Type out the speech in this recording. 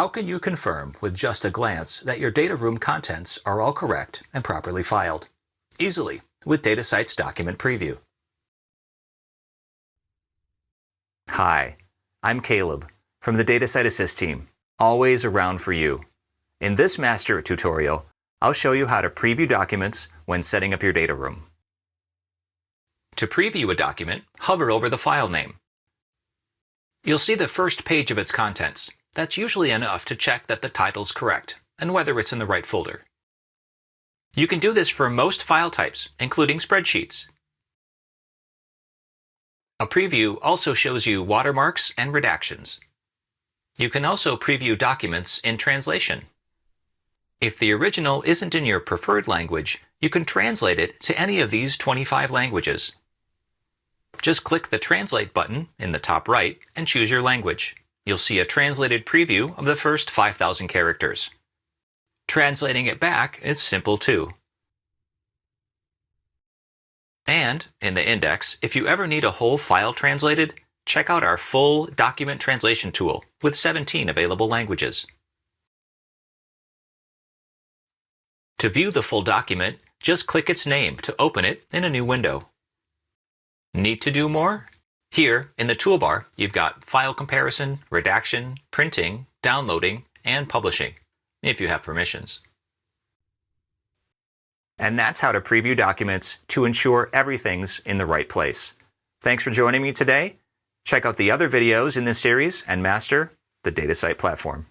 How can you confirm with just a glance that your data room contents are all correct and properly filed? Easily, with Datasite's Document Preview. Hi, I'm Caleb from the Datasite Assist team, always around for you. In this master tutorial, I'll show you how to preview documents when setting up your data room. To preview a document, hover over the file name. You'll see the first page of its contents. That's usually enough to check that the title's correct and whether it's in the right folder. You can do this for most file types, including spreadsheets. A preview also shows you watermarks and redactions. You can also preview documents in translation. If the original isn't in your preferred language, you can translate it to any of these 25 languages. Just click the Translate button in the top right and choose your language. You'll see a translated preview of the first 5,000 characters. Translating it back is simple too. And in the index, if you ever need a whole file translated, check out our full document translation tool with 17 available languages. To view the full document, just click its name to open it in a new window. Need to do more? Here, in the toolbar, you've got file comparison, redaction, printing, downloading, and publishing, if you have permissions. And that's how to preview documents to ensure everything's in the right place. Thanks for joining me today. Check out the other videos in this series and master the Datasite platform.